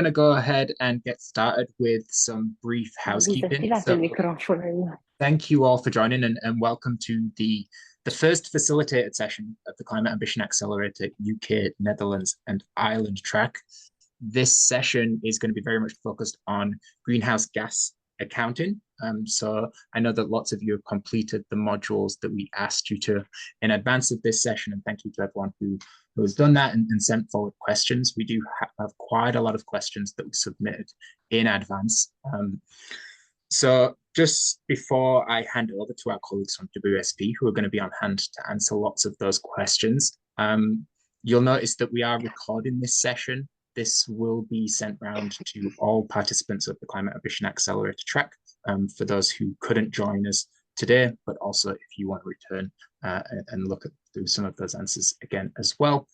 going to go ahead and get started with some brief housekeeping. Disattivato il microfono. Thank you all for joining and welcome to the first facilitated session of the Climate Ambition Accelerator UK, Netherlands and Ireland track. This session is going to be very much focused on greenhouse gas accounting. So I know that lots of you have completed the modules that we asked you to in advance of this session, and thank you to everyone who has done that and sent forward questions. We do have quite a lot of questions that we submitted in advance. So just before I hand over to our colleagues from WSP, who are going to be on hand to answer lots of those questions, you'll notice that we are recording this session. This will be sent round to all participants of the Climate Ambition Accelerator track, for those who couldn't join us today, but also if you want to return and look through some of those answers again as well.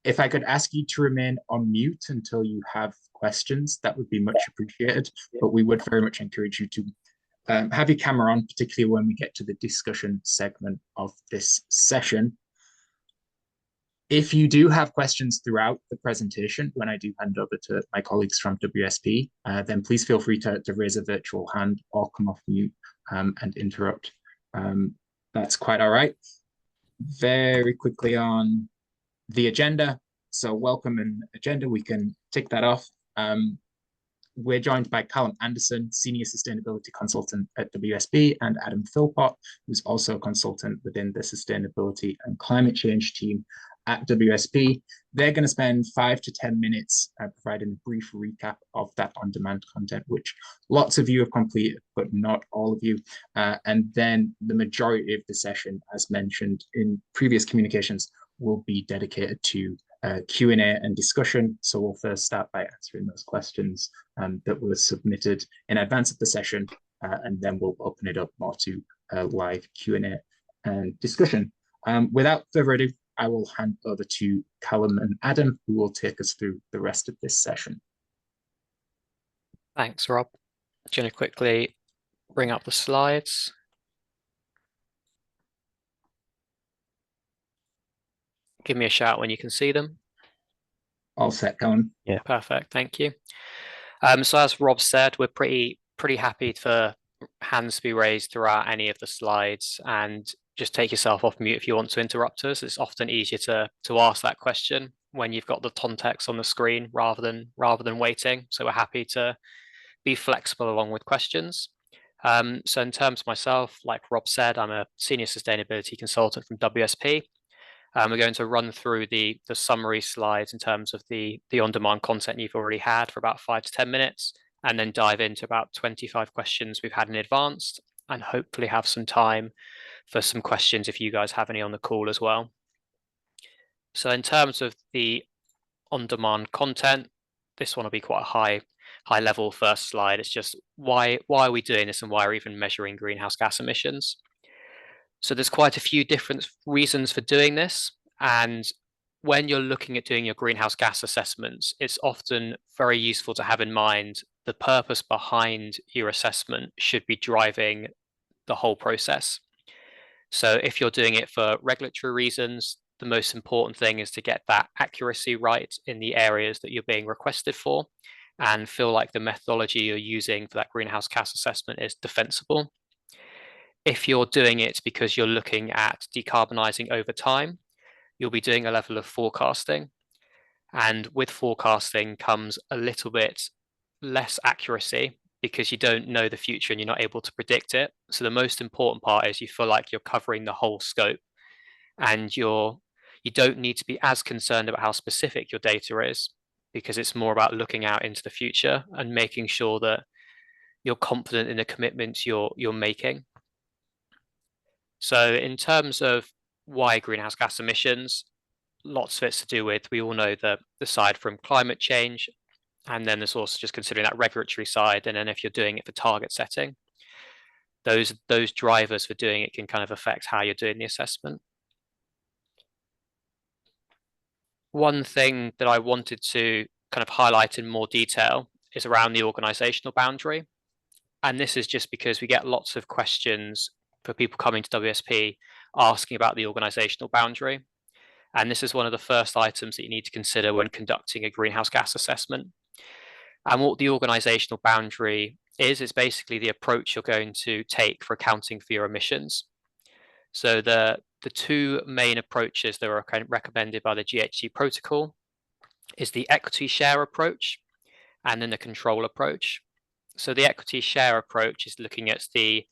If I could ask you to remain on mute until you have questions, that would be much appreciated, but we would very much encourage you to have your camera on, particularly when we get to the discussion segment of this session. If you do have questions throughout the presentation, when I do hand over to my colleagues from WSP, then please feel free to raise a virtual hand or come off mute and interrupt. That's quite all right. Very quickly on the agenda. So welcome and agenda, we can tick that off. We're joined by Callum Anderson, Senior Sustainability Consultant at WSP, and Adam Philpott, who's also a consultant within the Sustainability and Climate Change team at WSP. They're going to spend 5 to 10 minutes providing a brief recap of that on-demand content, which lots of you have completed, but not all of you. And then the majority of the session, as mentioned in previous communications, will be dedicated to Q&A and discussion. So we'll first start by answering those questions that were submitted in advance of the session, and then we'll open it up more to live Q&A and discussion. Without further ado, I will hand over to Callum and Adam, who will take us through the rest of this session. Thanks, Rob. I'm going to quickly bring up the slides. Give me a shout when you can see them. All set, Callum. Yeah, perfect. Thank you. So as Rob said, we're pretty happy for hands to be raised throughout any of the slides, and just take yourself off mute if you want to interrupt us. It's often easier to ask that question when you've got the context on the screen rather than waiting. So we're happy to be flexible along with questions. So in terms of myself, like Rob said, I'm a senior sustainability consultant from WSP. We're going to run through the summary slides in terms of the on-demand content you've already had for about 5 to 10 minutes, and then dive into about 25 questions we've had in advance, and hopefully have some time for some questions if you guys have any on the call as well. So in terms of the on-demand content, this one will be quite a high level first slide. It's just why are we doing this and why are we even measuring greenhouse gas emissions? So there's quite a few different reasons for doing this. And when you're looking at doing your greenhouse gas assessments, it's often very useful to have in mind the purpose behind your assessment should be driving the whole process. So if you're doing it for regulatory reasons, the most important thing is to get that accuracy right in the areas that you're being requested for, and feel like the methodology you're using for that greenhouse gas assessment is defensible. If you're doing it because you're looking at decarbonising over time, you'll be doing a level of forecasting. And with forecasting comes a little bit less accuracy because you don't know the future and you're not able to predict it. So the most important part is you feel like you're covering the whole scope, and you don't need to be as concerned about how specific your data is, because it's more about looking out into the future and making sure that you're confident in the commitments you're making. So in terms of why greenhouse gas emissions, lots of it's to do with, we all know the side from climate change, and then there's also just considering that regulatory side, and then if you're doing it for target setting, those drivers for doing it can kind of affect how you're doing the assessment. One thing that I wanted to kind of highlight in more detail is around the organizational boundary. And this is just because we get lots of questions for people coming to WSP asking about the organizational boundary. And this is one of the first items that you need to consider when conducting a greenhouse gas assessment. And what the organizational boundary is basically the approach you're going to take for accounting for your emissions. So the two main approaches that are recommended by the GHG protocol is the equity share approach and then the control approach. So the equity share approach is looking at the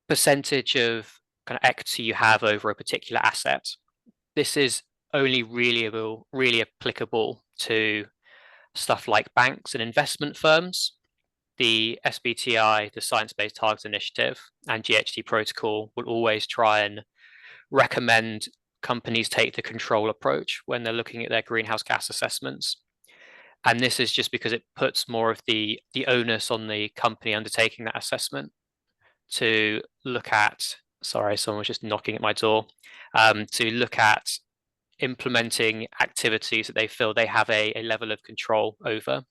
percentage of kind of equity you have over a particular asset. This is only really applicable to stuff like banks and investment firms. The SBTI, the Science Based Targets Initiative, and GHG protocol will always try and recommend companies take the control approach when they're looking at their greenhouse gas assessments. And this is just because it puts more of the onus on the company undertaking that assessment to look at, sorry, someone was just knocking at my door, to look at implementing activities that they feel they have a level of control over.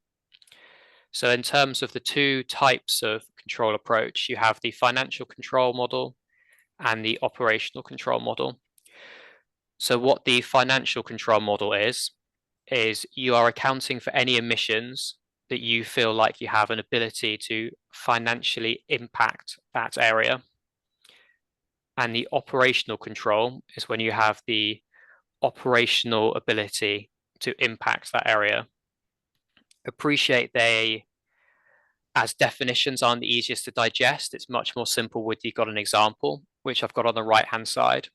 So in terms of the two types of control approach, you have the financial control model and the operational control model. So what the financial control model is you are accounting for any emissions that you feel like you have an ability to financially impact that area. And the operational control is when you have the operational ability to impact that area. Appreciate they, as definitions, aren't the easiest to digest. It's much more simple with you've got an example, which I've got on the right-hand side.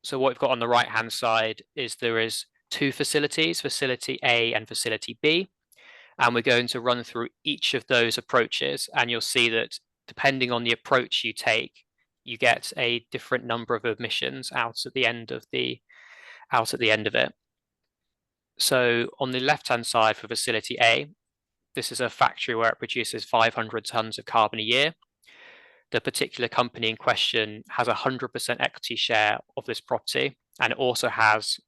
So what we've got on the right-hand side is there is two facilities, facility A and facility B. And we're going to run through each of those approaches, and you'll see that depending on the approach you take, you get a different number of emissions out at the end of it. So on the left-hand side for facility A, this is a factory where it produces 500 tons of carbon a year. The particular company in question has 100% equity share of this property, and it also has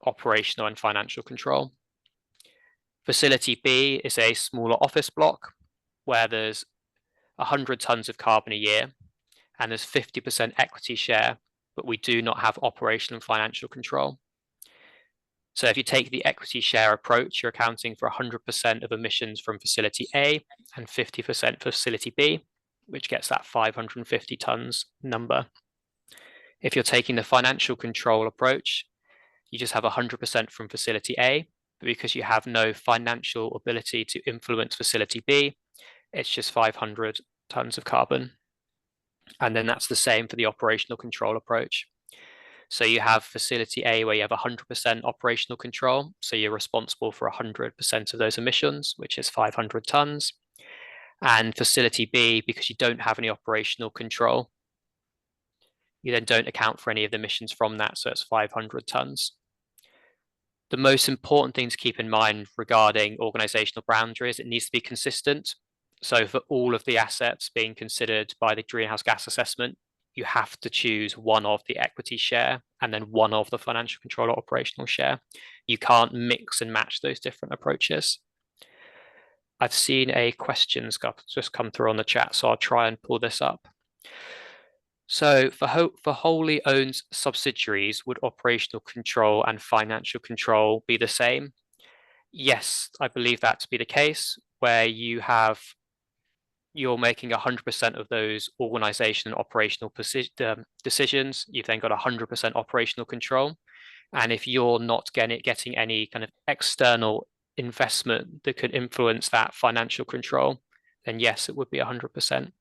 operational and financial control. Facility B is a smaller office block where there's 100 tons of carbon a year and there's 50% equity share, but we do not have operational and financial control. So if you take the equity share approach, you're accounting for 100% of emissions from facility A and 50% for facility B, which gets that 550 tons number. If you're taking the financial control approach, you just have 100% from facility A, but because you have no financial ability to influence facility B, it's just 500 tons of carbon. And then that's the same for the operational control approach. So you have facility A where you have 100% operational control. So you're responsible for 100% of those emissions, which is 500 tons. And facility B, because you don't have any operational control, you then don't account for any of the emissions from that. So it's 500 tons. The most important thing to keep in mind regarding organizational boundaries, it needs to be consistent. So for all of the assets being considered by the greenhouse gas assessment, you have to choose one of the equity share and then one of the financial control or operational share. You can't mix and match those different approaches. I've seen a question just come through on the chat, so I'll try and pull this up. So for wholly owned subsidiaries, would operational control and financial control be the same? Yes, I believe that to be the case, where you're making 100% of those organization and operational decisions. You've then got 100% operational control. And if you're not getting any kind of external investment that could influence that financial control, then yes, it would be 100%.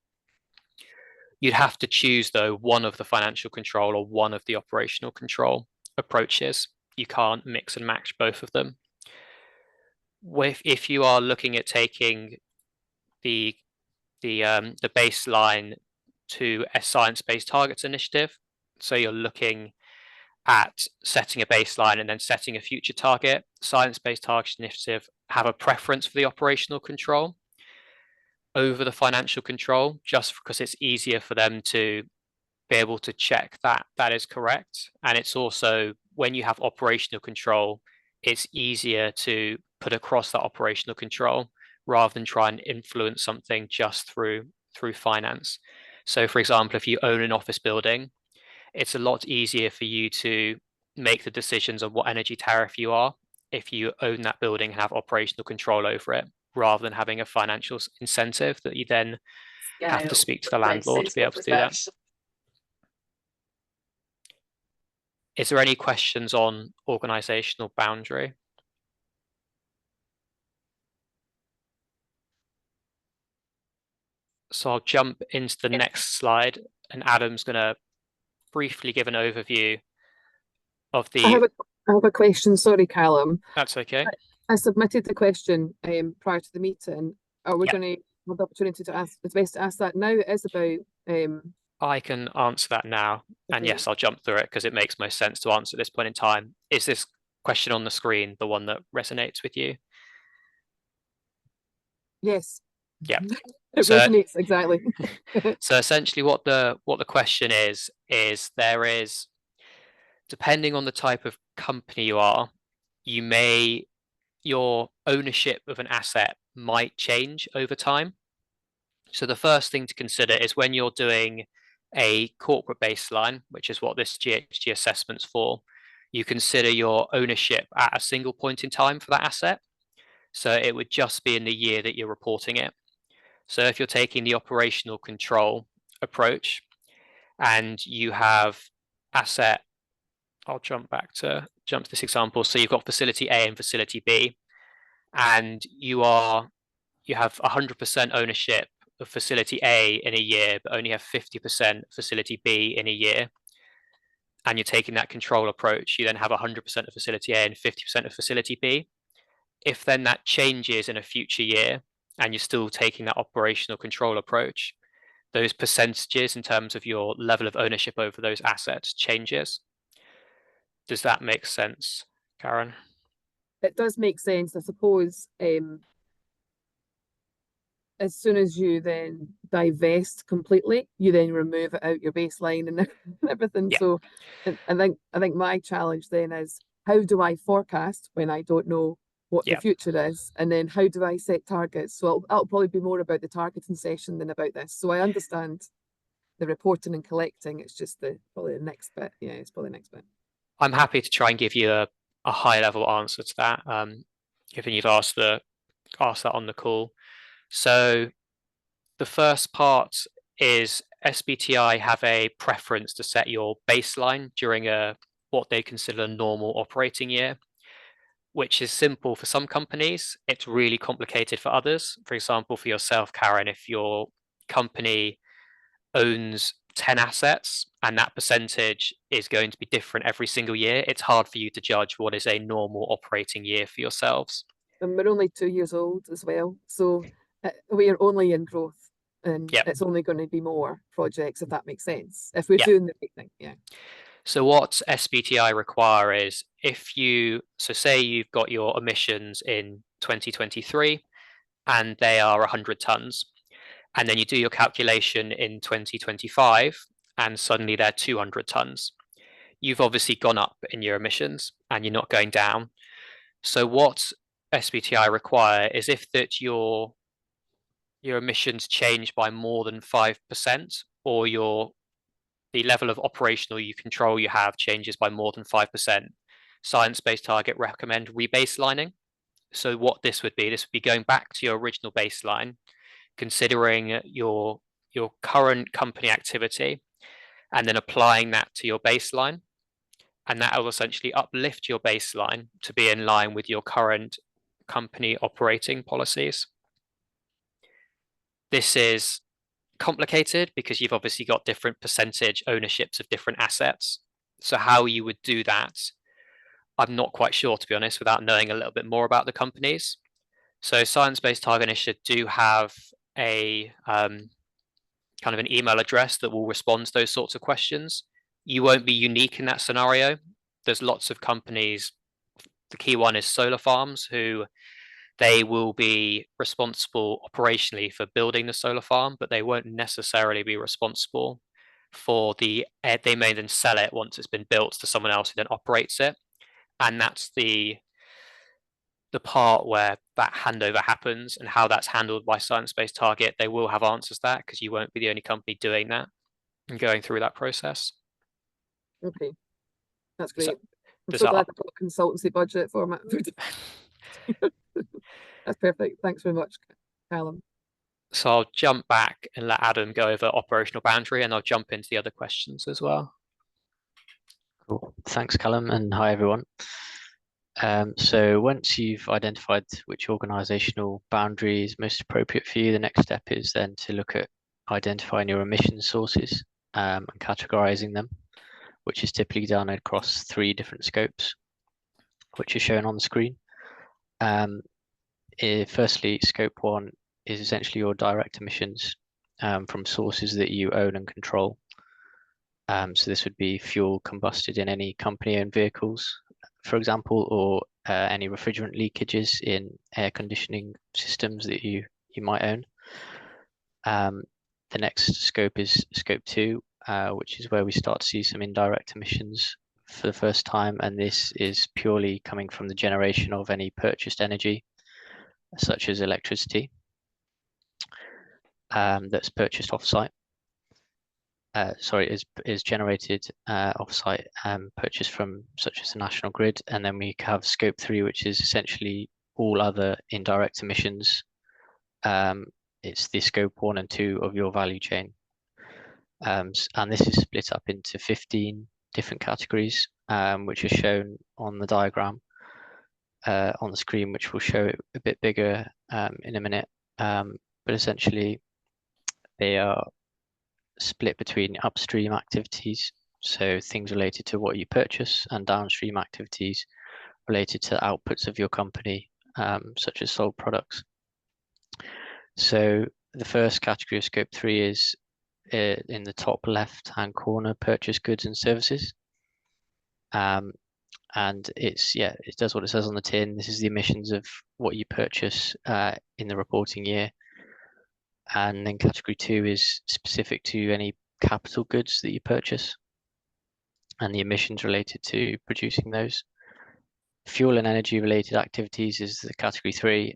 You'd have to choose, though, one of the financial control or one of the operational control approaches. You can't mix and match both of them. If you are looking at taking the baseline to a science-based targets initiative, so you're looking at setting a baseline and then setting a future target, science-based targets initiative have a preference for the operational control over the financial control, just because it's easier for them to be able to check that that is correct. And it's also, when you have operational control, it's easier to put across that operational control rather than try and influence something just through finance. So for example, if you own an office building, it's a lot easier for you to make the decisions on what energy tariff you are if you own that building and have operational control over it, rather than having a financial incentive that you then have to speak to the landlord to be able to do that. Is there any questions on organizational boundary? So I'll jump into the next slide, and Adam's going to briefly give an overview of the. I have a question. Sorry, Callum. That's okay. I submitted the question prior to the meeting. Are we Yep. going to have the opportunity to ask? It's best to ask that now. It is about. I can answer that now, and Okay. yes, I'll jump through it because it makes most sense to answer at this point in time. Is this question on the screen the one that resonates with you? Yes. Yeah. It resonates exactly. So essentially, what the question is there is, depending on the type of company you are, your ownership of an asset might change over time. So the first thing to consider is when you're doing a corporate baseline, which is what this GHG assessment's for, you consider your ownership at a single point in time for that asset. So it would just be in the year that you're reporting it. So if you're taking the operational control approach and you have asset, I'll jump to this example. So you've got facility A and facility B, and you have 100% ownership of facility A in a year, but only have 50% facility B in a year, and you're taking that control approach, you then have 100% of facility A and 50% of facility B. If then that changes in a future year and you're still taking that operational control approach, those percentages in terms of your level of ownership over those assets changes. Does that make sense, Karen? It does make sense, I suppose. As soon as you then divest completely, you then remove it out your baseline and everything. Yeah. So I think my challenge then is, how do I forecast when I don't know what the future is? And then how do I set targets? So it'll probably be more about the targeting session than about this. So I understand the reporting and collecting. It's just probably the next bit. Yeah, it's probably the next bit. I'm happy to try and give you a high level answer to that, given you've asked that on the call. So the first part is SBTi have a preference to set your baseline during what they consider a normal operating year, which is simple for some companies. It's really complicated for others. For example, for yourself, Karen, if your company owns 10 assets and that percentage is going to be different every single year, it's hard for you to judge what is a normal operating year for yourselves. And we're only 2 years old as well. So we are only in growth, and it's only going to be more projects, if that makes sense, if we're doing the right thing. Yeah. So what SBTi require is, say you've got your emissions in 2023 and they are 100 tons, and then you do your calculation in 2025 and suddenly they're 200 tons. You've obviously gone up in your emissions and you're not going down. So what SBTi require is if that your emissions change by more than 5%, or the level of operational control you have changes by more than 5%, science-based target recommend rebaselining. So what this would be going back to your original baseline, considering your current company activity, and then applying that to your baseline. And that will essentially uplift your baseline to be in line with your current company operating policies. This is complicated because you've obviously got different percentage ownerships of different assets. So how you would do that, I'm not quite sure, to be honest, without knowing a little bit more about the companies. So Science-Based Target Initiative do have a kind of an email address that will respond to those sorts of questions. You won't be unique in that scenario. There's lots of companies. The key one is solar farms, who they will be responsible operationally for building the solar farm, but they won't necessarily be responsible for they may then sell it once it's been built to someone else who then operates it. And that's the part where that handover happens, and how that's handled by Science-Based Target. They will have answers to that, because you won't be the only company doing that and going through that process. Okay, that's great. I'm so glad I've got a consultancy budget format. That's perfect. Thanks very much, Callum. So I'll jump back and let Adam go over operational boundary, and I'll jump into the other questions as well. Cool. Thanks, Callum, and hi, everyone. So once you've identified which organizational boundary is most appropriate for you, the next step is then to look at identifying your emission sources and categorizing them, which is typically done across 3 different scopes, which are shown on the screen. Firstly, scope 1 is essentially your direct emissions from sources that you own and control. So this would be fuel combusted in any company-owned vehicles, for example, or any refrigerant leakages in air conditioning systems that you might own. The next scope is scope 2, which is where we start to see some indirect emissions for the first time, and this is purely coming from the generation of any purchased energy, such as electricity, that's purchased off-site. Is generated off-site, purchased from such as the national grid, and then we have scope 3, which is essentially all other indirect emissions. It's the scope 1 and 2 of your value chain, and this is split up into 15 different categories, which are shown on the diagram on the screen, which will show it a bit bigger in a minute. But essentially, they are split between upstream activities, so things related to what you purchase, and downstream activities related to outputs of your company, such as sold products. So the first category of scope 3 is in the top left-hand corner, purchase goods and services. And it does what it says on the tin. This is the emissions of what you purchase in the reporting year. And then category 2 is specific to any capital goods that you purchase and the emissions related to producing those. Fuel and energy related activities is the category 3.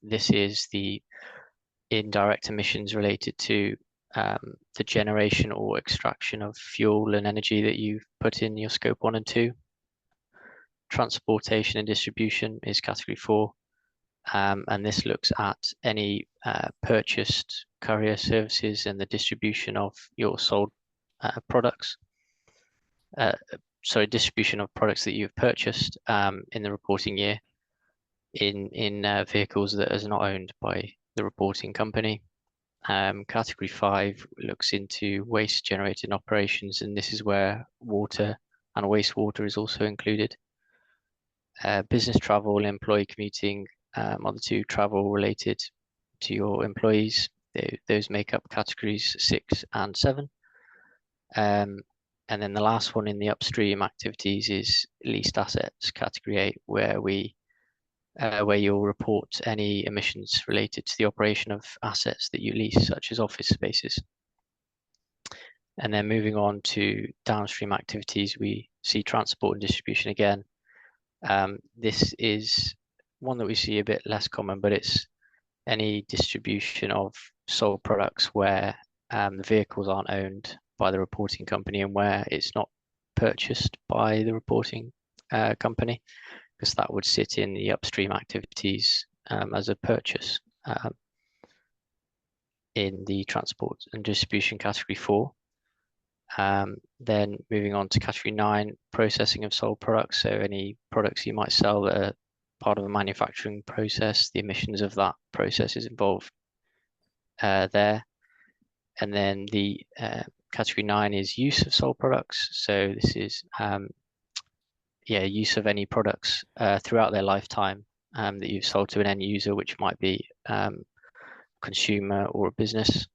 This is the indirect emissions related to the generation or extraction of fuel and energy that you've put in your scope 1 and 2. Transportation and distribution is category 4. And this looks at any purchased courier services and the distribution of your sold products. Distribution of products that you've purchased in the reporting year in vehicles that is not owned by the reporting company. Category 5 looks into waste generated operations, and this is where water and wastewater is also included. Business travel, employee commuting, are the 2 travel related to your employees. Those make up categories 6 and 7. And then the last one in the upstream activities is leased assets, category 8, where you'll report any emissions related to the operation of assets that you lease, such as office spaces. And then moving on to downstream activities, we see transport and distribution again. This is one that we see a bit less common, but it's any distribution of sold products where the vehicles aren't owned by the reporting company and where it's not purchased by the reporting company, because that would sit in the upstream activities as a purchase in the transport and distribution category 4. Then moving on to category 9, processing of sold products. So any products you might sell that are part of a manufacturing process, the emissions of that process is involved there. And then the category 9 is use of sold products. So this is use of any products throughout their lifetime that you've sold to an end user, which might be consumer or a business.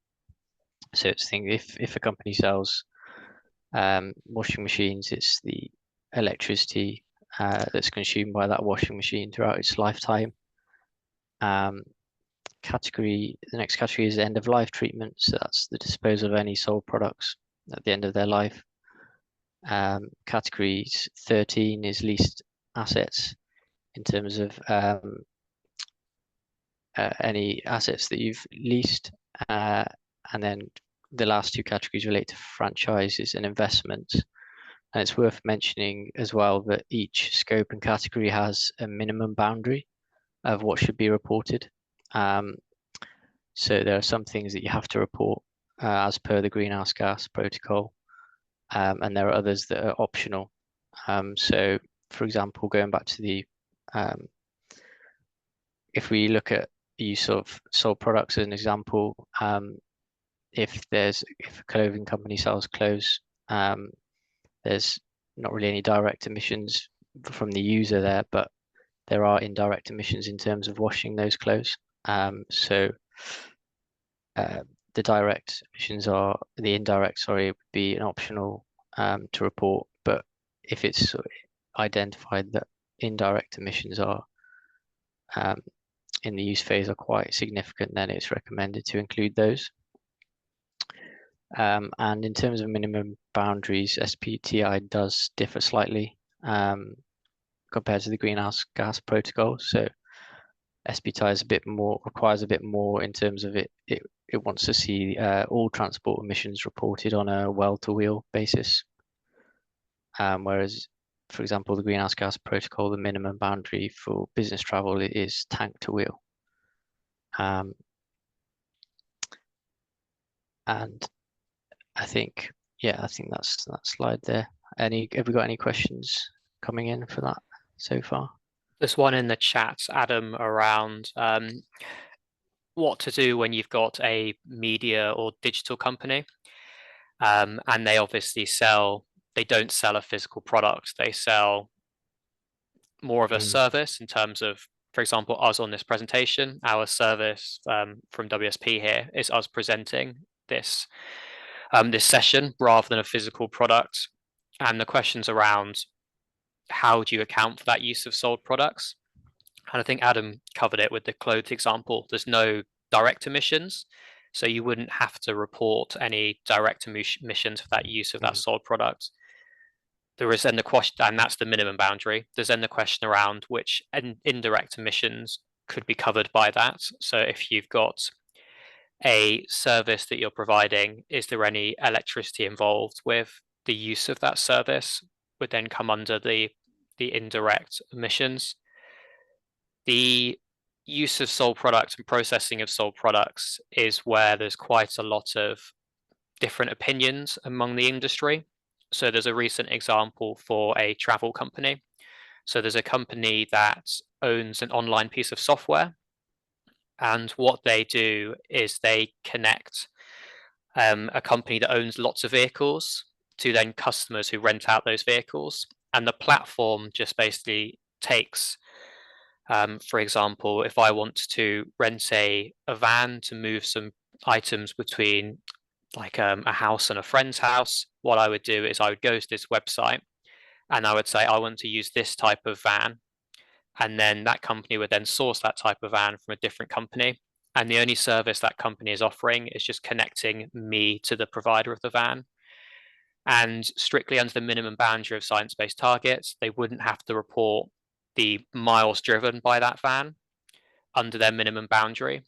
So it's if a company sells washing machines, it's the electricity that's consumed by that washing machine throughout its lifetime. The next category is end of life treatment. So that's the disposal of any sold products at the end of their life. Category 13 is leased assets, in terms of any assets that you've leased. And then the last 2 categories relate to franchises and investments. And it's worth mentioning as well that each scope and category has a minimum boundary of what should be reported. So there are some things that you have to report as per the greenhouse gas protocol, and there are others that are optional. So, for example, going back to the, if we look at the use of sold products as an example, if a clothing company sells clothes, there's not really any direct emissions from the user there, but there are indirect emissions in terms of washing those clothes. So the indirect, sorry, would be an optional to report. But if it's identified that indirect emissions are in the use phase are quite significant, then it's recommended to include those. And in terms of minimum boundaries, SBTI does differ slightly compared to the greenhouse gas protocol. So SBTI is requires a bit more in terms of it wants to see all transport emissions reported on a well-to-wheel basis. Whereas, for example, the greenhouse gas protocol, the minimum boundary for business travel is tank to wheel. And I think that's that slide there. Have we got any questions coming in for that so far? There's one in the chat, Adam, around what to do when you've got a media or digital company, and they obviously they don't sell a physical product. They sell more of a service in terms of, for example, us on this presentation. Our service from WSP here is us presenting this this session rather than a physical product. And the questions around how do you account for that use of sold products? And I think Adam covered it with the clothes example. There's no direct emissions, so you wouldn't have to report any direct emissions for that use of that sold product. There is then the question, and that's the minimum boundary. There's then the question around which indirect emissions could be covered by that. So if you've got a service that you're providing, is there any electricity involved with the use of that service? Would then come under the indirect emissions. The use of sold products and processing of sold products is where there's quite a lot of different opinions among the industry. So there's a recent example for a travel company. So there's a company that owns an online piece of software, and what they do is they connect a company that owns lots of vehicles to then customers who rent out those vehicles. And the platform just basically takes, for example, if I want to rent a van to move some items between like a house and a friend's house, what I would do is I would go to this website and I would say, I want to use this type of van. And then that company would then source that type of van from a different company. And the only service that company is offering is just connecting me to the provider of the van. And strictly under the minimum boundary of science-based targets, they wouldn't have to report the miles driven by that van under their minimum boundary.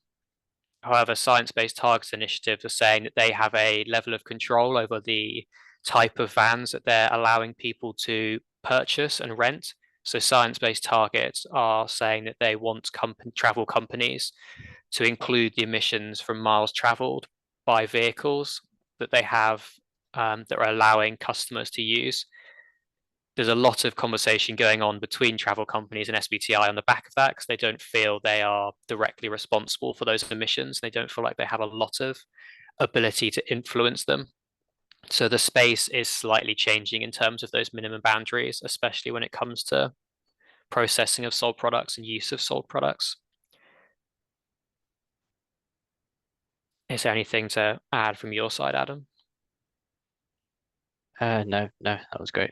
However, science-based targets initiatives are saying that they have a level of control over the type of vans that they're allowing people to purchase and rent. So science-based targets are saying that they want travel companies to include the emissions from miles traveled by vehicles that they have that are allowing customers to use. There's a lot of conversation going on between travel companies and SBTI on the back of that, because they don't feel they are directly responsible for those emissions. They don't feel like they have a lot of ability to influence them. So the space is slightly changing in terms of those minimum boundaries, especially when it comes to processing of sold products and use of sold products. Is there anything to add from your side, Adam? No, that was great.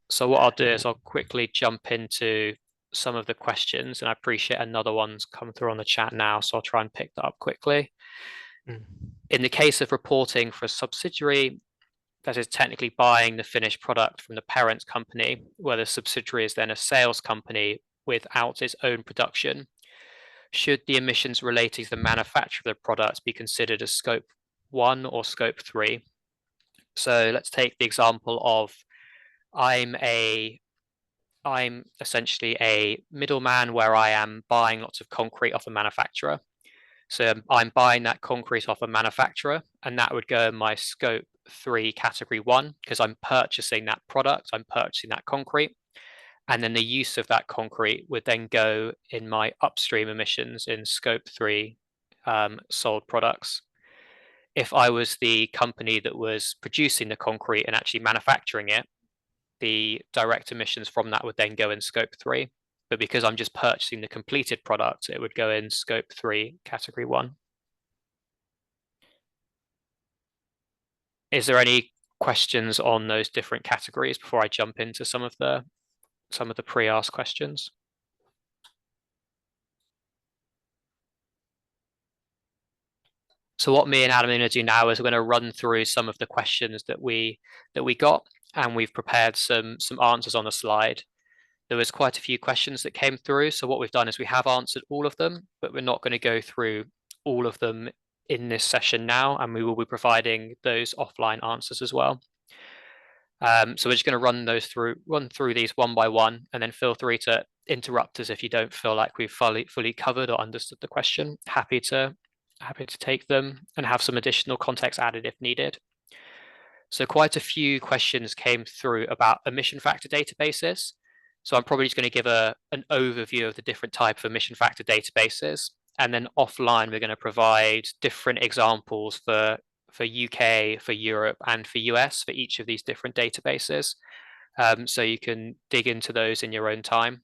So what I'll do is I'll quickly jump into some of the questions, and I appreciate another one's come through on the chat now, so I'll try and pick that up quickly. In the case of reporting for a subsidiary that is technically buying the finished product from the parent company, where the subsidiary is then a sales company without its own production, should the emissions relating to the manufacture of the product be considered as scope 1 or scope 3? So let's take the example of I'm essentially a middleman where I am buying lots of concrete off a manufacturer. So I'm buying that concrete off a manufacturer, and that would go in my scope 3 category 1 because I'm purchasing that product, I'm purchasing that concrete. And then the use of that concrete would then go in my upstream emissions in scope 3 sold products. If I was the company that was producing the concrete and actually manufacturing it, the direct emissions from that would then go in scope 3. But because I'm just purchasing the completed product, it would go in scope 3 category 1. Is there any questions on those different categories before I jump into some of the pre-asked questions? So what me and Adam are going to do now is we're going to run through some of the questions that we got, and we've prepared some answers on the slide. There was quite a few questions that came through, so what we've done is we have answered all of them, but we're not going to go through all of them in this session now, and we will be providing those offline answers as well. So we're just going to run through these one by one, and then feel free to interrupt us if you don't feel like we've fully covered or understood the question. Happy to take them and have some additional context added if needed. So quite a few questions came through about emission factor databases. So I'm probably just going to give an overview of the different type of emission factor databases, and then offline we're going to provide different examples for UK, for Europe, and for US for each of these different databases. So you can dig into those in your own time.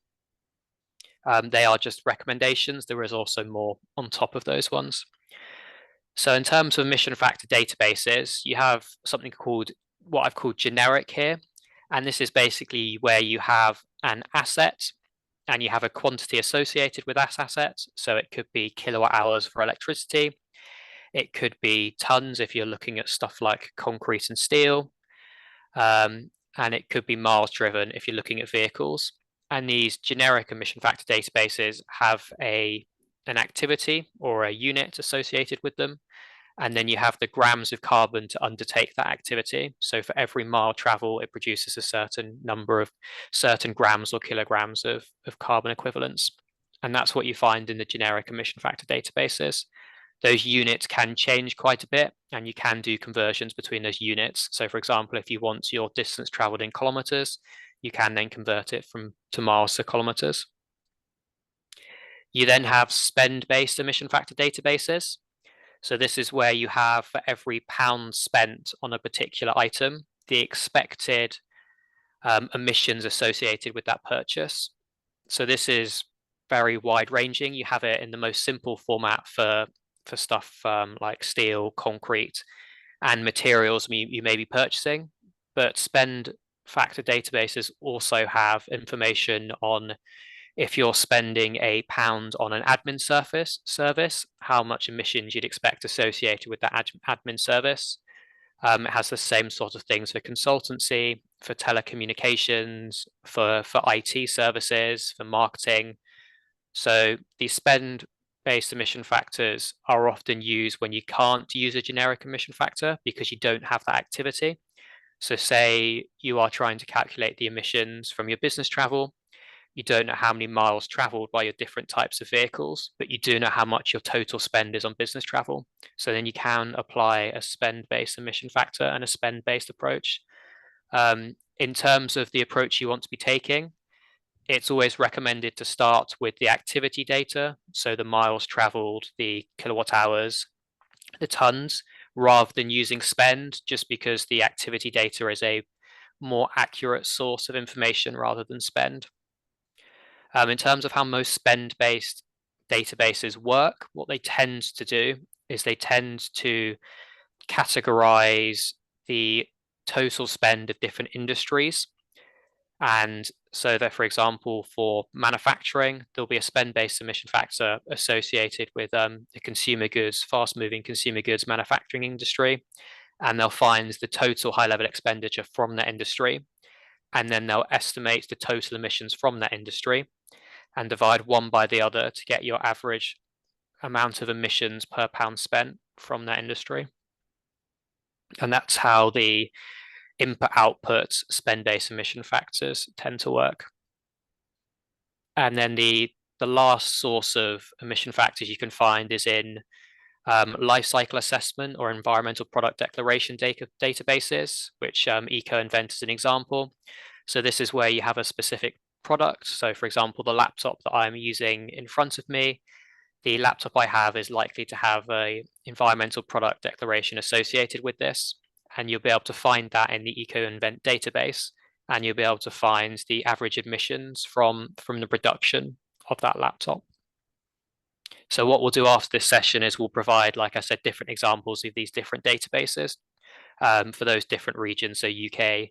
They are just recommendations. There is also more on top of those ones. So in terms of emission factor databases, you have something called, what I've called generic here. And this is basically where you have an asset and you have a quantity associated with that asset. So it could be kilowatt hours for electricity. It could be tons if you're looking at stuff like concrete and steel. And it could be miles driven if you're looking at vehicles. And these generic emission factor databases have an activity or a unit associated with them. And then you have the grams of carbon to undertake that activity. So for every mile travel, it produces a certain number of certain grams or kilograms of carbon equivalents. And that's what you find in the generic emission factor databases. Those units can change quite a bit, and you can do conversions between those units. So for example, if you want your distance traveled in kilometers, you can then convert it to miles to kilometers. You then have spend-based emission factor databases. So this is where you have, for every pound spent on a particular item, the expected emissions associated with that purchase. So this is very wide ranging. You have it in the most simple format for stuff like steel, concrete, and materials you may be purchasing. But spend factor databases also have information on, if you're spending £1 on an admin service, how much emissions you'd expect associated with that admin service. It has the same sort of things for consultancy, for telecommunications, for IT services, for marketing. So these spend-based emission factors are often used when you can't use a generic emission factor because you don't have that activity. So say you are trying to calculate the emissions from your business travel. You don't know how many miles traveled by your different types of vehicles, but you do know how much your total spend is on business travel. So then you can apply a spend-based emission factor and a spend-based approach. In terms of the approach you want to be taking, it's always recommended to start with the activity data. So the miles traveled, the kilowatt hours, the tons, rather than using spend, just because the activity data is a more accurate source of information rather than spend. In terms of how most spend-based databases work, what they tend to do is they tend to categorize the total spend of different industries. And so that, for example, for manufacturing, there'll be a spend-based emission factor associated with the consumer goods, fast-moving consumer goods manufacturing industry. And they'll find the total high-level expenditure from that industry. And then they'll estimate the total emissions from that industry and divide one by the other to get your average amount of emissions per pound spent from that industry. And that's how the input-output spend-based emission factors tend to work. And then the last source of emission factors you can find is in life cycle assessment or environmental product declaration databases, which EcoInvent is an example. So this is where you have a specific product. So for example, the laptop that I'm using in front of me, the laptop I have is likely to have a environmental product declaration associated with this. And you'll be able to find that in the EcoInvent database, and you'll be able to find the average emissions from the production of that laptop. So what we'll do after this session is we'll provide, like I said, different examples of these different databases for those different regions, so UK,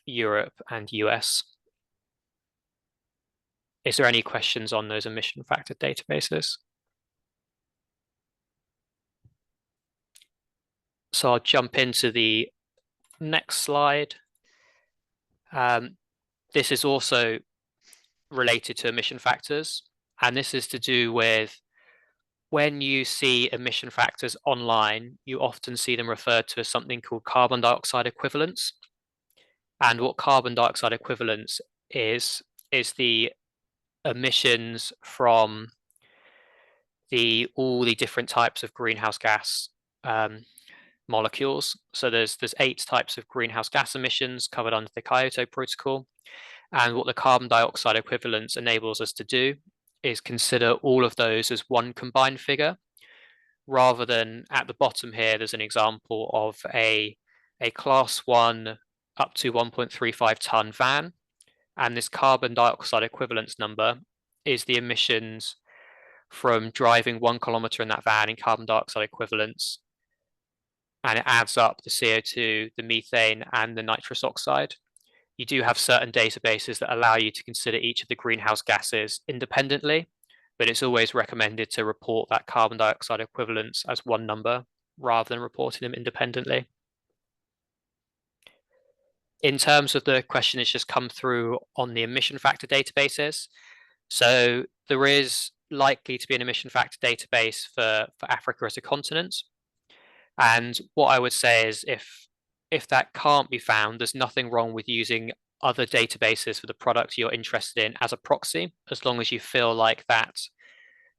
Europe, and US. Is there any questions on those emission factor databases? So I'll jump into the next slide. This is also related to emission factors, and this is to do with when you see emission factors online, you often see them referred to as something called carbon dioxide equivalence. And what carbon dioxide equivalence is the emissions from all the different types of greenhouse gas molecules. So there's 8 types of greenhouse gas emissions covered under the Kyoto Protocol. And what the carbon dioxide equivalence enables us to do is consider all of those as one combined figure, rather than at the bottom here, there's an example of a class 1 up to 1.35 ton van. And this carbon dioxide equivalence number is the emissions from driving 1 kilometer in that van in carbon dioxide equivalents. And it adds up the CO2, the methane, and the nitrous oxide. You do have certain databases that allow you to consider each of the greenhouse gases independently, but it's always recommended to report that carbon dioxide equivalence as one number rather than reporting them independently. In terms of the question that's just come through on the emission factor databases, so there is likely to be an emission factor database for Africa as a continent. And what I would say is if that can't be found, there's nothing wrong with using other databases for the products you're interested in as a proxy, as long as you feel like that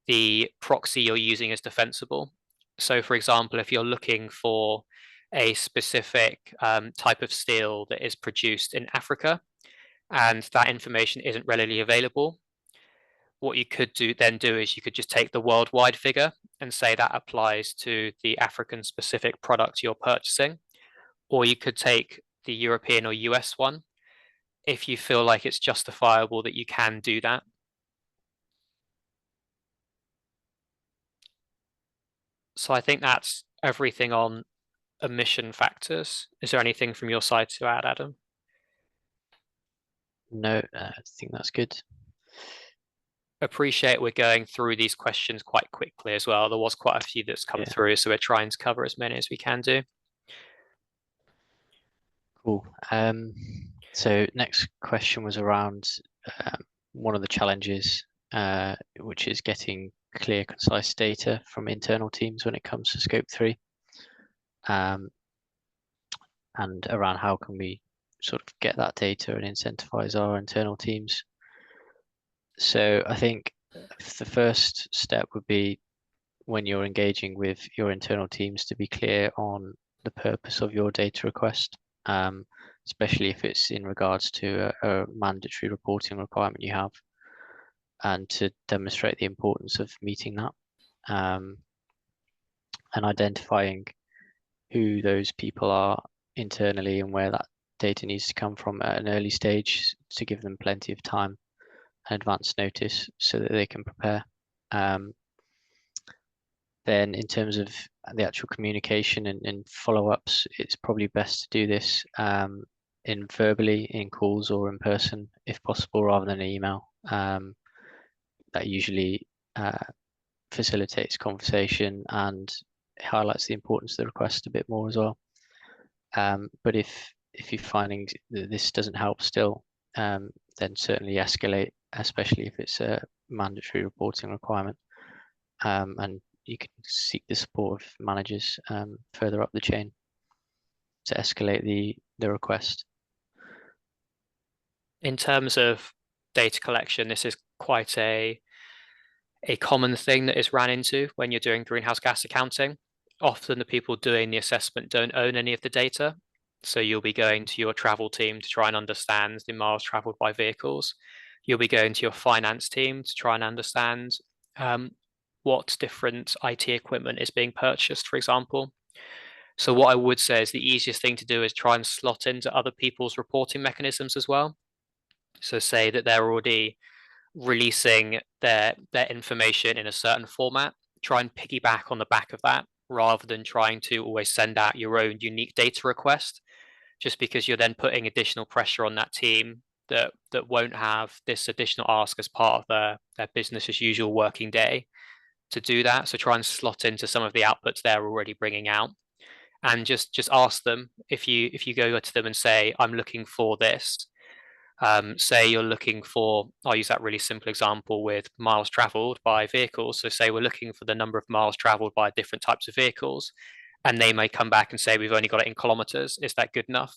the proxy you're using is defensible. So for example, if you're looking for a specific type of steel that is produced in Africa and that information isn't readily available, what you could do is you could just take the worldwide figure and say that applies to the African specific product you're purchasing. Or you could take the European or US one if you feel like it's justifiable that you can do that. So I think that's everything on emission factors. Is there anything from your side to add, Adam? No, I think that's good. Appreciate we're going through these questions quite quickly as well. There was quite a few that's come through, so we're trying to cover as many as we can do. Cool. So next question was around one of the challenges, which is getting clear, concise data from internal teams when it comes to Scope 3, and around how can we sort of get that data and incentivize our internal teams. So I think the first step would be, when you're engaging with your internal teams, to be clear on the purpose of your data request, especially if it's in regards to a mandatory reporting requirement you have, and to demonstrate the importance of meeting that, and identifying who those people are internally and where that data needs to come from at an early stage, to give them plenty of time and advance notice so that they can prepare. Then in terms of the actual communication and follow-ups, it's probably best to do this in verbally, in calls or in person if possible, rather than an email. That usually facilitates conversation and highlights the importance of the request a bit more as well. But if you're finding that this doesn't help still, then certainly escalate, especially if it's a mandatory reporting requirement, and you can seek the support of managers further up the chain. to escalate the request? In terms of data collection, this is quite a common thing that is ran into when you're doing greenhouse gas accounting. Often the people doing the assessment don't own any of the data. So you'll be going to your travel team to try and understand the miles traveled by vehicles. You'll be going to your finance team to try and understand what different IT equipment is being purchased, for example. So what I would say is the easiest thing to do is try and slot into other people's reporting mechanisms as well. So say that they're already releasing their information in a certain format, try and piggyback on the back of that rather than trying to always send out your own unique data request, just because you're then putting additional pressure on that team that won't have this additional ask as part of their business as usual working day to do that. So try and slot into some of the outputs they're already bringing out, and just ask them, if you go to them and say, I'm looking for this. Say you're looking for, I'll use that really simple example with miles traveled by vehicles. So say we're looking for the number of miles traveled by different types of vehicles, and they may come back and say, we've only got it in kilometers. Is that good enough?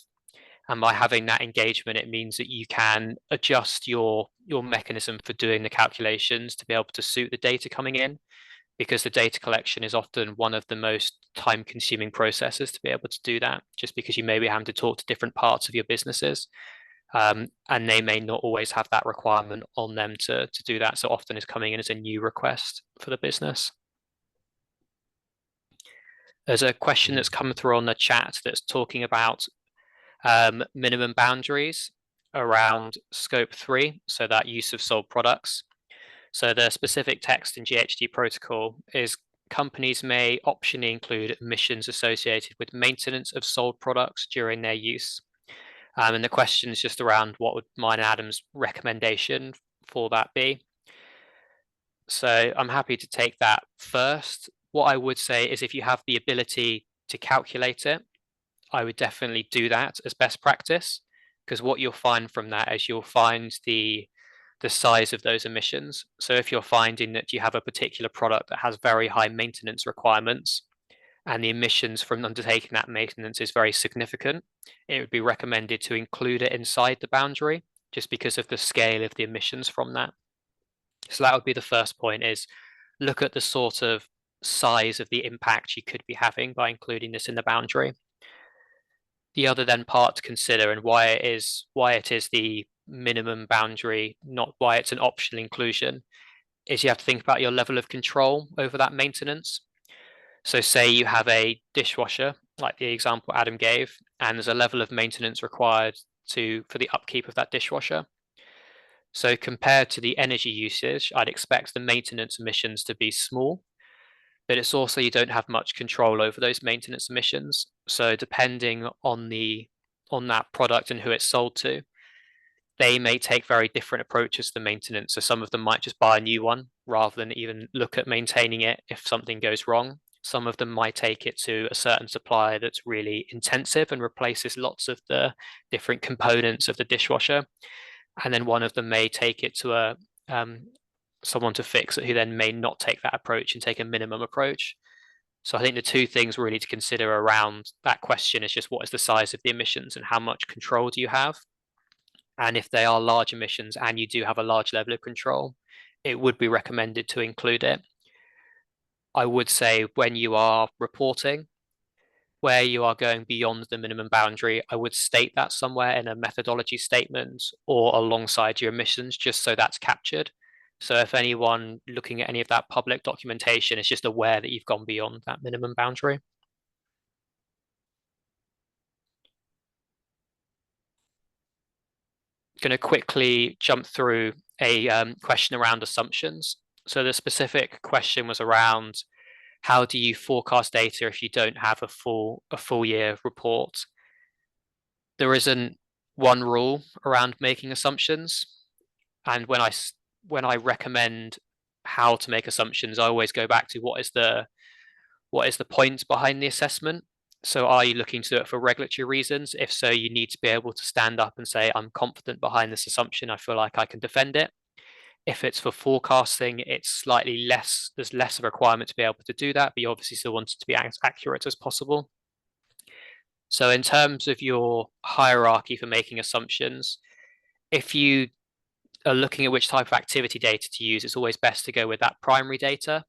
And by having that engagement, it means that you can adjust your mechanism for doing the calculations to be able to suit the data coming in, because the data collection is often one of the most time-consuming processes to be able to do that, just because you may be having to talk to different parts of your businesses. And they may not always have that requirement on them to do that. So often it's coming in as a new request for the business. There's a question that's come through on the chat that's talking about minimum boundaries around scope 3, so that use of sold products. So the specific text in GHG protocol is companies may optionally include emissions associated with maintenance of sold products during their use. And the question is just around what would mine and Adam's recommendation for that be. So I'm happy to take that first. What I would say is, if you have the ability to calculate it, I would definitely do that as best practice, because what you'll find from that is you'll find the size of those emissions. So if you're finding that you have a particular product that has very high maintenance requirements, and the emissions from undertaking that maintenance is very significant, it would be recommended to include it inside the boundary, just because of the scale of the emissions from that. So that would be the first point, is look at the sort of size of the impact you could be having by including this in the boundary. The other then part to consider, and why it is the minimum boundary, not why it's an optional inclusion, is you have to think about your level of control over that maintenance. So say you have a dishwasher, like the example Adam gave, and there's a level of maintenance required for the upkeep of that dishwasher. So compared to the energy usage, I'd expect the maintenance emissions to be small, but it's also, you don't have much control over those maintenance emissions. So depending on that product and who it's sold to, they may take very different approaches to the maintenance. So some of them might just buy a new one rather than even look at maintaining it if something goes wrong. Some of them might take it to a certain supplier that's really intensive and replaces lots of the different components of the dishwasher. And then one of them may take it to someone to fix it, who then may not take that approach and take a minimum approach. So I think the two things really to consider around that question is just, what is the size of the emissions and how much control do you have? And if they are large emissions and you do have a large level of control, it would be recommended to include it. I would say when you are reporting, where you are going beyond the minimum boundary, I would state that somewhere in a methodology statement or alongside your emissions, just so that's captured. So if anyone looking at any of that public documentation is just aware that you've gone beyond that minimum boundary. Going to quickly jump through a question around assumptions. So the specific question was around, how do you forecast data if you don't have a full year report? There isn't one rule around making assumptions, and when I recommend how to make assumptions, I always go back to what is the point behind the assessment. So are you looking to do it for regulatory reasons? If so, you need to be able to stand up and say, I'm confident behind this assumption, I feel like I can defend it. If it's for forecasting, it's slightly less, there's less of a requirement to be able to do that, but you obviously still want it to be as accurate as possible. So in terms of your hierarchy for making assumptions, if you are looking at which type of activity data to use, it's always best to go with that primary data.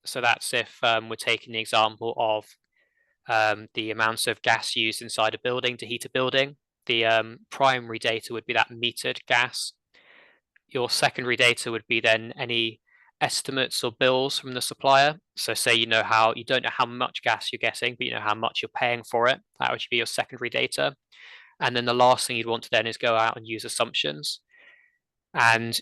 So that's if we're taking the example of the amounts of gas used inside a building to heat a building. The primary data would be that metered gas. Your secondary data would be then any estimates or bills from the supplier. So say you don't know how much gas you're getting, but you know how much you're paying for it. That would be your secondary data. And then the last thing you'd want to then is go out and use assumptions. And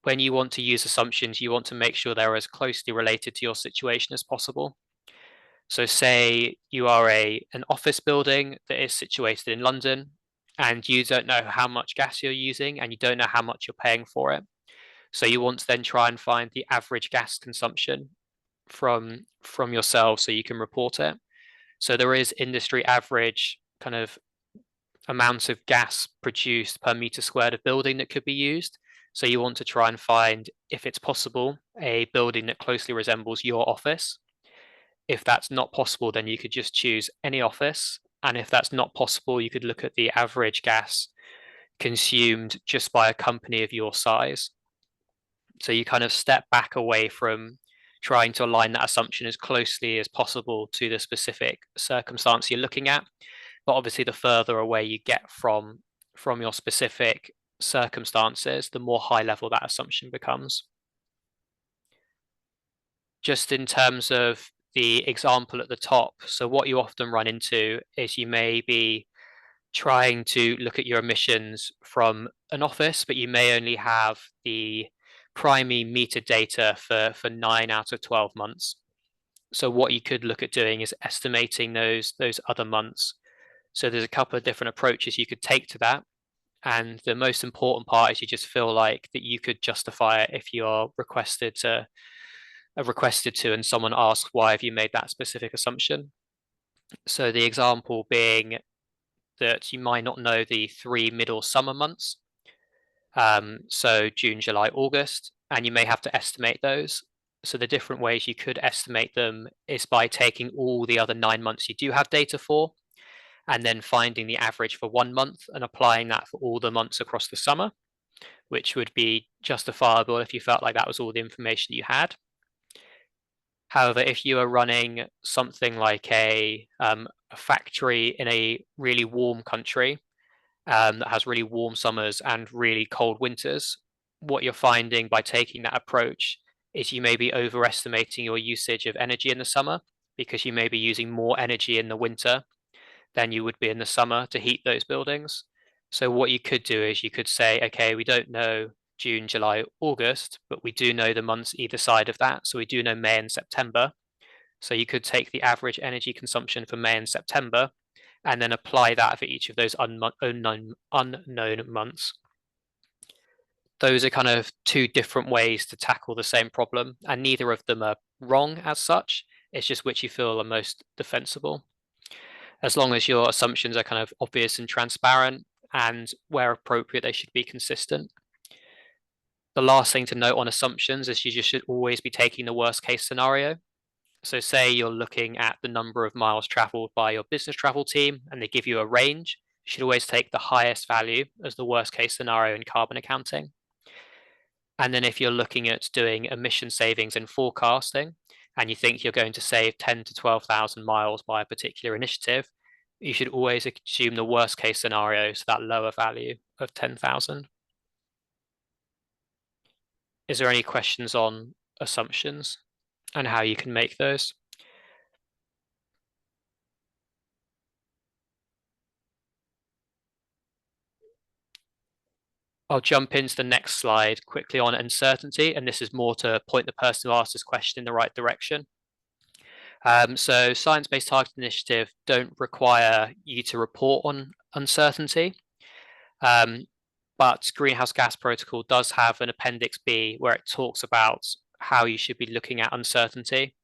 when you want to use assumptions, you want to make sure they're as closely related to your situation as possible. So say you are an office building that is situated in London, and you don't know how much gas you're using and you don't know how much you're paying for it. So you want to then try and find the average gas consumption from yourself so you can report it. So there is industry average kind of amounts of gas produced per meter squared of building that could be used. So you want to try and find, if it's possible, a building that closely resembles your office. If that's not possible, then you could just choose any office. And if that's not possible, you could look at the average gas consumed just by a company of your size. So you kind of step back away from trying to align that assumption as closely as possible to the specific circumstance you're looking at. But obviously, the further away you get from your specific circumstances, the more high level that assumption becomes. Just in terms of the example at the top, so what you often run into is you may be trying to look at your emissions from an office, but you may only have the primary meter data for 9 out of 12 months. So what you could look at doing is estimating those other months. So there's a couple of different approaches you could take to that. And the most important part is you just feel like that you could justify it if you're requested to and someone asks, why have you made that specific assumption? So the example being that you might not know the 3 middle summer months. So June, July, August, and you may have to estimate those. So the different ways you could estimate them is by taking all the other 9 months you do have data for, and then finding the average for 1 month and applying that for all the months across the summer, which would be justifiable if you felt like that was all the information you had. However, if you are running something like a factory in a really warm country that has really warm summers and really cold winters, what you're finding by taking that approach is you may be overestimating your usage of energy in the summer, because you may be using more energy in the winter than you would be in the summer to heat those buildings. So what you could do is you could say, okay, we don't know June, July, August, but we do know the months either side of that. So we do know May and September. So you could take the average energy consumption for May and September and then apply that for each of those unknown months. Those are kind of two different ways to tackle the same problem, and neither of them are wrong as such. It's just which you feel are most defensible. As long as your assumptions are kind of obvious and transparent, and where appropriate, they should be consistent. The last thing to note on assumptions is you just should always be taking the worst case scenario. So say you're looking at the number of miles traveled by your business travel team and they give you a range, you should always take the highest value as the worst case scenario in carbon accounting. And then if you're looking at doing emission savings and forecasting, and you think you're going to save 10 to 12,000 miles by a particular initiative, you should always assume the worst case scenario, so that lower value of 10,000. Is there any questions on assumptions and how you can make those? I'll jump into the next slide quickly on uncertainty, and this is more to point the person who asked this question in the right direction. So science-based target initiative don't require you to report on uncertainty, but Greenhouse Gas Protocol does have an Appendix B where it talks about how you should be looking at uncertainty.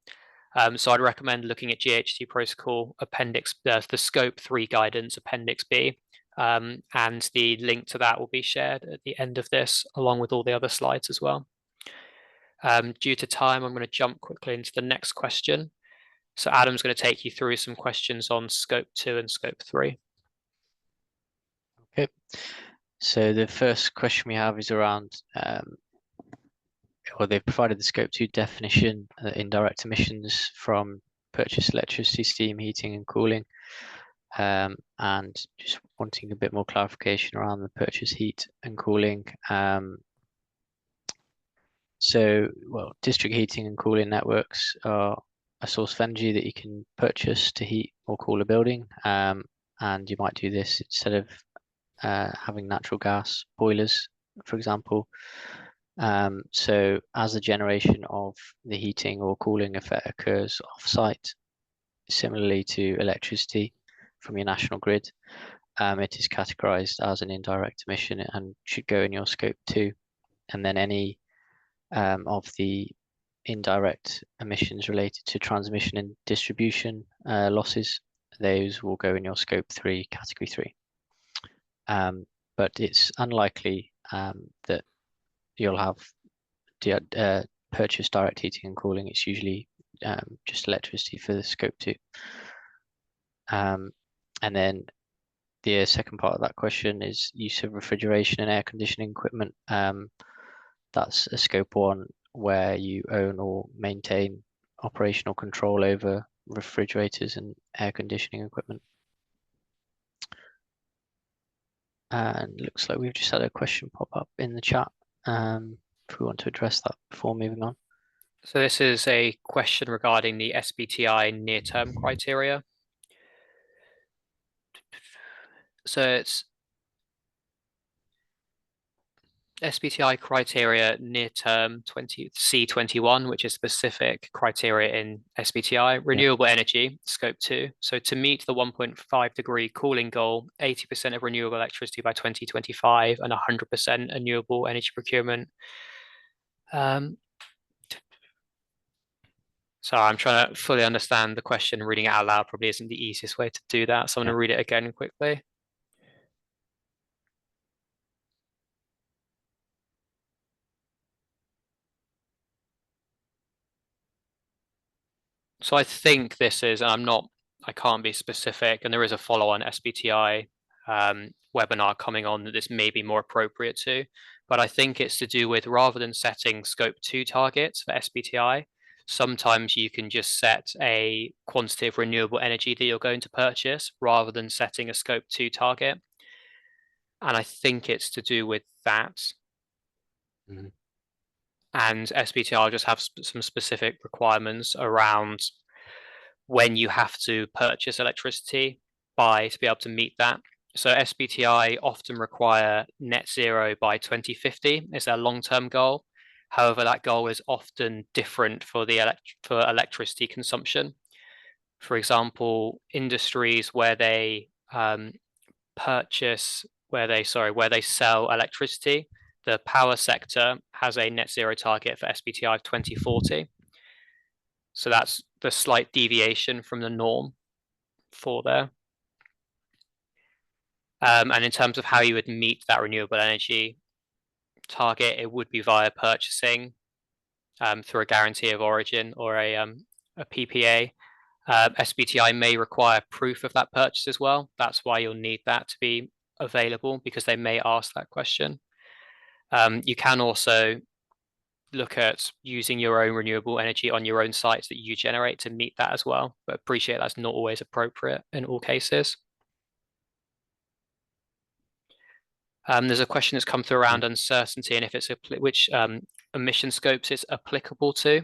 So I'd recommend looking at GHG Protocol Appendix, the Scope 3 Guidance Appendix B, and the link to that will be shared at the end of this, along with all the other slides as well. Due to time, I'm going to jump quickly into the next question. So Adam's going to take you through some questions on scope 2 and scope 3. Okay. So the first question we have is around, or they've provided the scope 2 definition, indirect emissions from purchased electricity, steam, heating and cooling. And just wanting a bit more clarification around the purchase heat and cooling. Well, district heating and cooling networks are a source of energy that you can purchase to heat or cool a building. And you might do this instead of having natural gas boilers, for example. So as the generation of the heating or cooling effect occurs off-site, similarly to electricity from your national grid, it is categorized as an indirect emission and should go in your scope 2. And then any of the indirect emissions related to transmission and distribution losses, those will go in your scope 3, category 3. But it's unlikely that you'll have purchase direct heating and cooling. It's usually just electricity for the scope 2. And then the second part of that question is use of refrigeration and air conditioning equipment. That's a scope 1 where you own or maintain operational control over refrigerators and air conditioning equipment. And looks like we've just had a question pop up in the chat. If we want to address that before moving on. So this is a question regarding the SBTi near-term criteria. So it's SBTi criteria near-term C21, which is specific criteria in SBTi, renewable energy, scope 2. So to meet the 1.5 degree cooling goal, 80% of renewable electricity by 2025 and 100% renewable energy procurement. So I'm trying to fully understand the question. Reading it out loud probably isn't the easiest way to do that. So I'm going to read it again quickly. So I think this is, and I can't be specific, and there is a follow-on SBTi webinar coming on that this may be more appropriate to, but I think it's to do with, rather than setting scope 2 targets for SBTi, sometimes you can just set a quantity of renewable energy that you're going to purchase rather than setting a scope 2 target. And I think it's to do with that. Mm-hmm. And SBTi just have some specific requirements around when you have to purchase electricity to be able to meet that. So SBTi often require net zero by 2050 is their long-term goal. However, that goal is often different for electricity consumption. For example, industries where they where they sell electricity, the power sector has a net zero target for SBTi of 2040. So that's the slight deviation from the norm for there. And in terms of how you would meet that renewable energy target, it would be via purchasing through a guarantee of origin or a PPA. SBTi may require proof of that purchase as well. That's why you'll need that to be available, because they may ask that question. You can also look at using your own renewable energy on your own sites that you generate to meet that as well, but appreciate that's not always appropriate in all cases. There's a question that's come through around uncertainty and if it's which emission scopes it's applicable to.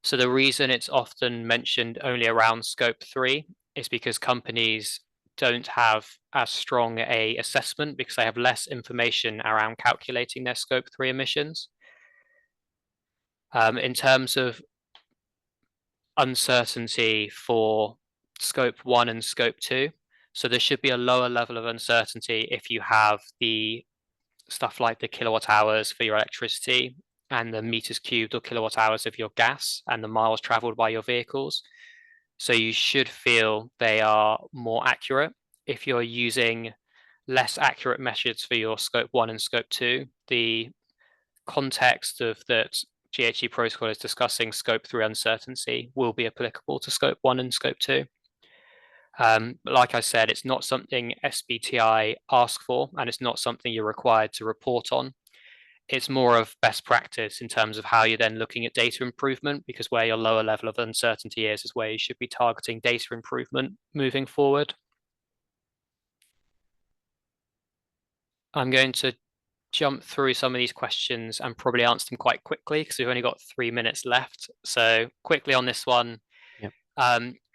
So the reason it's often mentioned only around scope 3 is because companies don't have as strong a assessment because they have less information around calculating their scope 3 emissions. In terms of uncertainty for scope 1 and scope 2, so there should be a lower level of uncertainty if you have the stuff like the kilowatt hours for your electricity and the meters cubed or kilowatt hours of your gas and the miles traveled by your vehicles. So you should feel they are more accurate. If you're using less accurate measures for your scope 1 and scope 2, the context of that GHG protocol is discussing scope 3 uncertainty will be applicable to scope 1 and scope 2. But like I said, it's not something SBTi ask for, and it's not something you're required to report on. It's more of best practice in terms of how you're then looking at data improvement, because where your lower level of uncertainty is where you should be targeting data improvement moving forward. I'm going to jump through some of these questions and probably answer them quite quickly because we've only got 3 minutes left. So quickly on this one,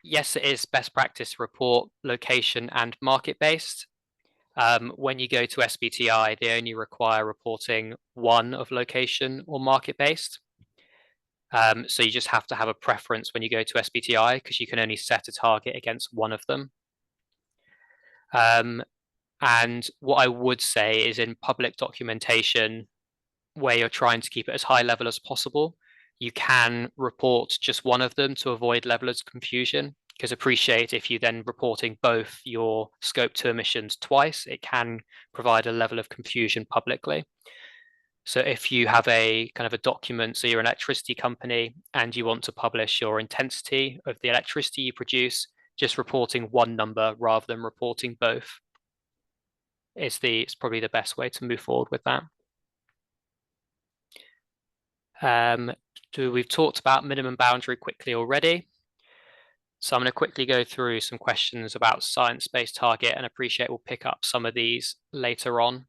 yes, it is best practice to report location and market-based. When you go to SBTi, they only require reporting one of location or market-based. So you just have to have a preference when you go to SBTi because you can only set a target against one of them. And what I would say is in public documentation, where you're trying to keep it as high level as possible, you can report just one of them to avoid level of confusion. Because appreciate if you then reporting both your scope 2 emissions twice, it can provide a level of confusion publicly. So if you have a kind of a document, so you're an electricity company and you want to publish your intensity of the electricity you produce, just reporting one number rather than reporting both it's probably the best way to move forward with that. We've talked about minimum boundary quickly already. So I'm going to quickly go through some questions about science-based target, and appreciate we'll pick up some of these later on.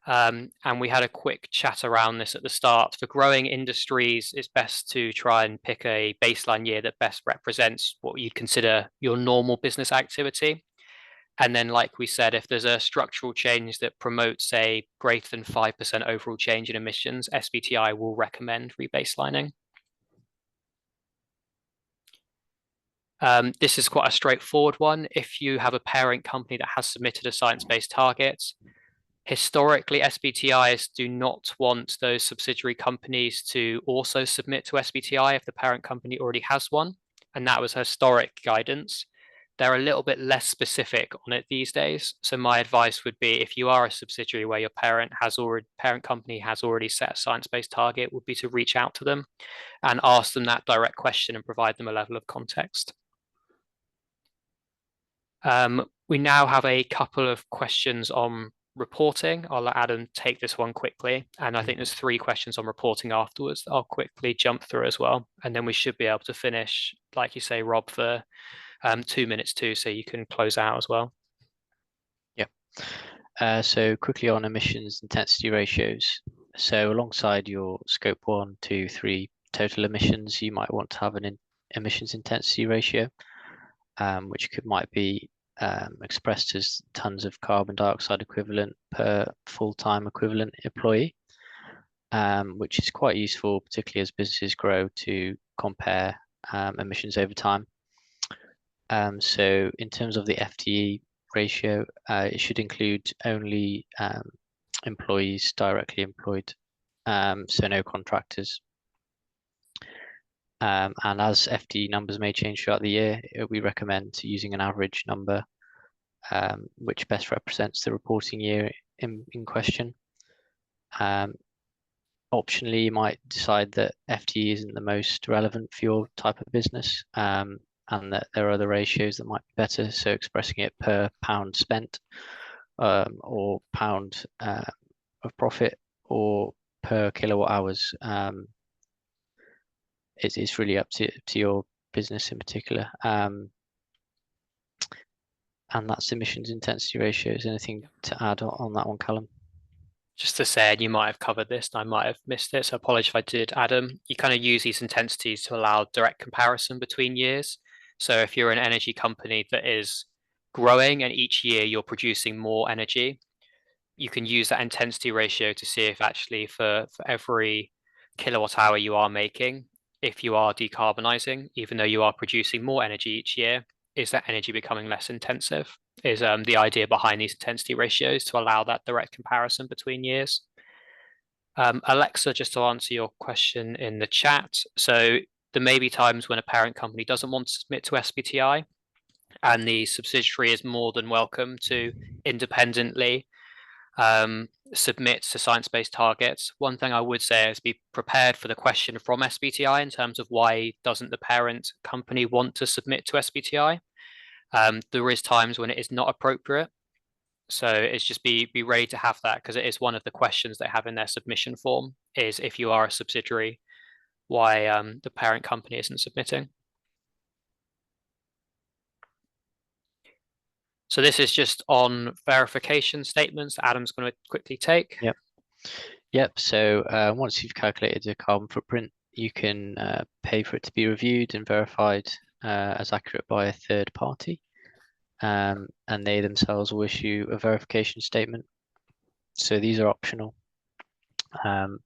And we had a quick chat around this at the start. For growing industries, it's best to try and pick a baseline year that best represents what you'd consider your normal business activity. And then, like we said, if there's a structural change that promotes a greater than 5% overall change in emissions, SBTi will recommend rebaselining. This is quite a straightforward one. If you have a parent company that has submitted a science-based target, historically, SBTis do not want those subsidiary companies to also submit to SBTi if the parent company already has one. And that was historic guidance. They're a little bit less specific on it these days. So my advice would be, if you are a subsidiary where your parent company has already set a science-based target, would be to reach out to them and ask them that direct question and provide them a level of context. We now have a couple of questions on reporting. I'll let Adam take this one quickly. And I think there's 3 questions on reporting afterwards. I'll quickly jump through as well. And then we should be able to finish, like you say, Rob, for 2 minutes too, so you can close out as well. Yeah. So quickly on emissions intensity ratios. So alongside your scope 1, 2, 3 total emissions, you might want to have an emissions intensity ratio, which might be expressed as tons of carbon dioxide equivalent per full-time equivalent employee, which is quite useful, particularly as businesses grow, to compare emissions over time. So in terms of the FTE ratio, it should include only employees directly employed, so no contractors. And as FTE numbers may change throughout the year, we recommend using an average number, which best represents the reporting year in question. Optionally, you might decide that FTE isn't the most relevant for your type of business, and that there are other ratios that might be better. So expressing it per pound spent, or pound of profit, or per kilowatt hours. It's really up to your business in particular. And that's emissions intensity ratios. Anything to add on that one, Callum? Just to say, you might have covered this and I might have missed it, so apologies if I did, Adam. You kind of use these intensities to allow direct comparison between years. So if you're an energy company that is growing and each year you're producing more energy, you can use that intensity ratio to see if actually for every kilowatt hour you are making, if you are decarbonizing, even though you are producing more energy each year, is that energy becoming less intensive? Is the idea behind these intensity ratios to allow that direct comparison between years. Alexa, just to answer your question in the chat. So there may be times when a parent company doesn't want to submit to SBTi, and the subsidiary is more than welcome to independently submit to science-based targets. One thing I would say is be prepared for the question from SBTI in terms of why doesn't the parent company want to submit to SBTI. There is times when it is not appropriate. So it's just be ready to have that, because it is one of the questions they have in their submission form, is if you are a subsidiary, why the parent company isn't submitting. So this is just on verification statements that Adam's going to quickly take. Yep. So once you've calculated the carbon footprint, you can pay for it to be reviewed and verified as accurate by a third party. And they themselves will issue a verification statement. So these are optional,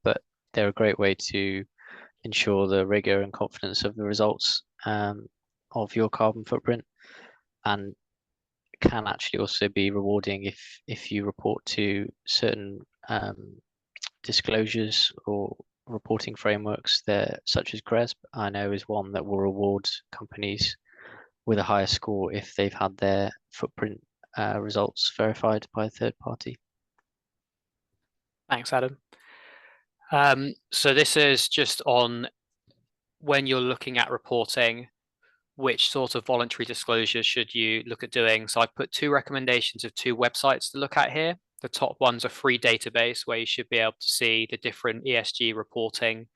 but they're a great way to ensure the rigor and confidence of the results of your carbon footprint, and can actually also be rewarding if you report to certain disclosures or reporting frameworks there, such as GRESB, I know is one that will reward companies with a higher score if they've had their footprint results verified by a third party. Thanks, Adam. So this is just on when you're looking at reporting, which sort of voluntary disclosures should you look at doing. So I put 2 recommendations of 2 websites to look at here. The top one's a free database where you should be able to see the different ESG reporting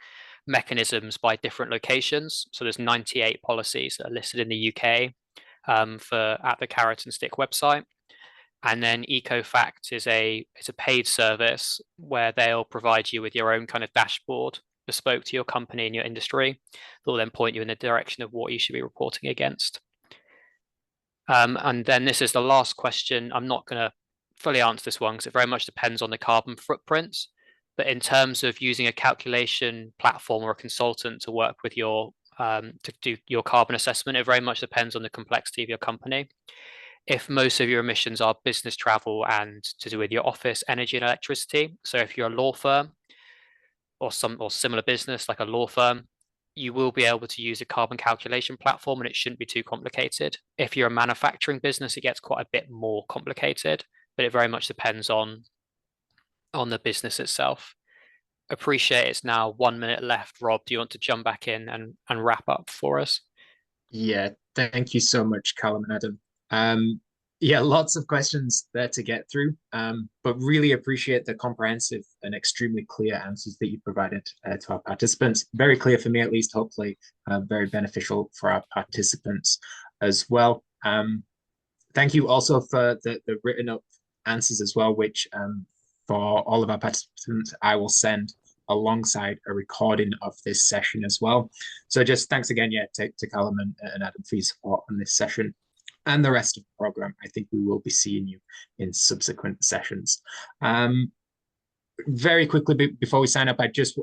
mechanisms by different locations. So there's 98 policies that are listed in the UK at the Carrot and Stick website. And then EcoFact is a paid service where they'll provide you with your own kind of dashboard bespoke to your company and your industry. They'll then point you in the direction of what you should be reporting against. And then this is the last question. I'm not going to fully answer this one because it very much depends on the carbon footprint. But in terms of using a calculation platform or a consultant to work with your to do your carbon assessment, it very much depends on the complexity of your company. If most of your emissions are business travel and to do with your office, energy and electricity, so if you're a law firm or similar business like a law firm, you will be able to use a carbon calculation platform and it shouldn't be too complicated. If you're a manufacturing business, it gets quite a bit more complicated, but it very much depends on the business itself. Appreciate it's now 1 minute left. Rob, do you want to jump back in and wrap up for us? Yeah, thank you so much, Callum and Adam. Yeah, lots of questions there to get through, but really appreciate the comprehensive and extremely clear answers that you provided to our participants. Very clear for me, at least, hopefully very beneficial for our participants as well. Thank you also for the written up answers as well, which for all of our participants, I will send alongside a recording of this session as well. So just thanks again, yeah, to Callum and Adam for your support on this session and the rest of the program. I think we will be seeing you in subsequent sessions. Very quickly, before we sign off, I just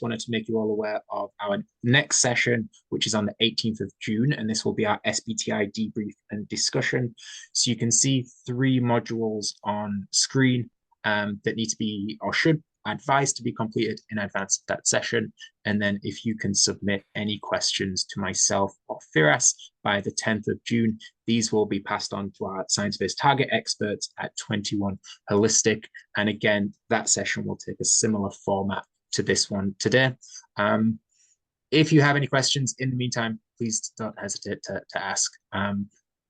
wanted to make you all aware of our next session, which is on the 18th of June, and this will be our SBTI debrief and discussion. So you can see 3 modules on screen that need to be or should advised to be completed in advance of that session. And then if you can submit any questions to myself or Firas by the 10th of June, these will be passed on to our science-based target experts at 21 Holistic. And again, that session will take a similar format to this one today. If you have any questions in the meantime, please don't hesitate to ask.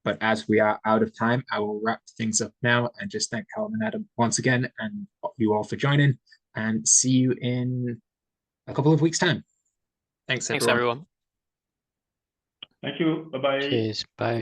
But as we are out of time, I will wrap things up now and just thank Callum and Adam once again and you all for joining, and see you in a couple of weeks' time. Thanks, everyone. Thanks, everyone. Thank you. Bye-bye. Cheers. Bye.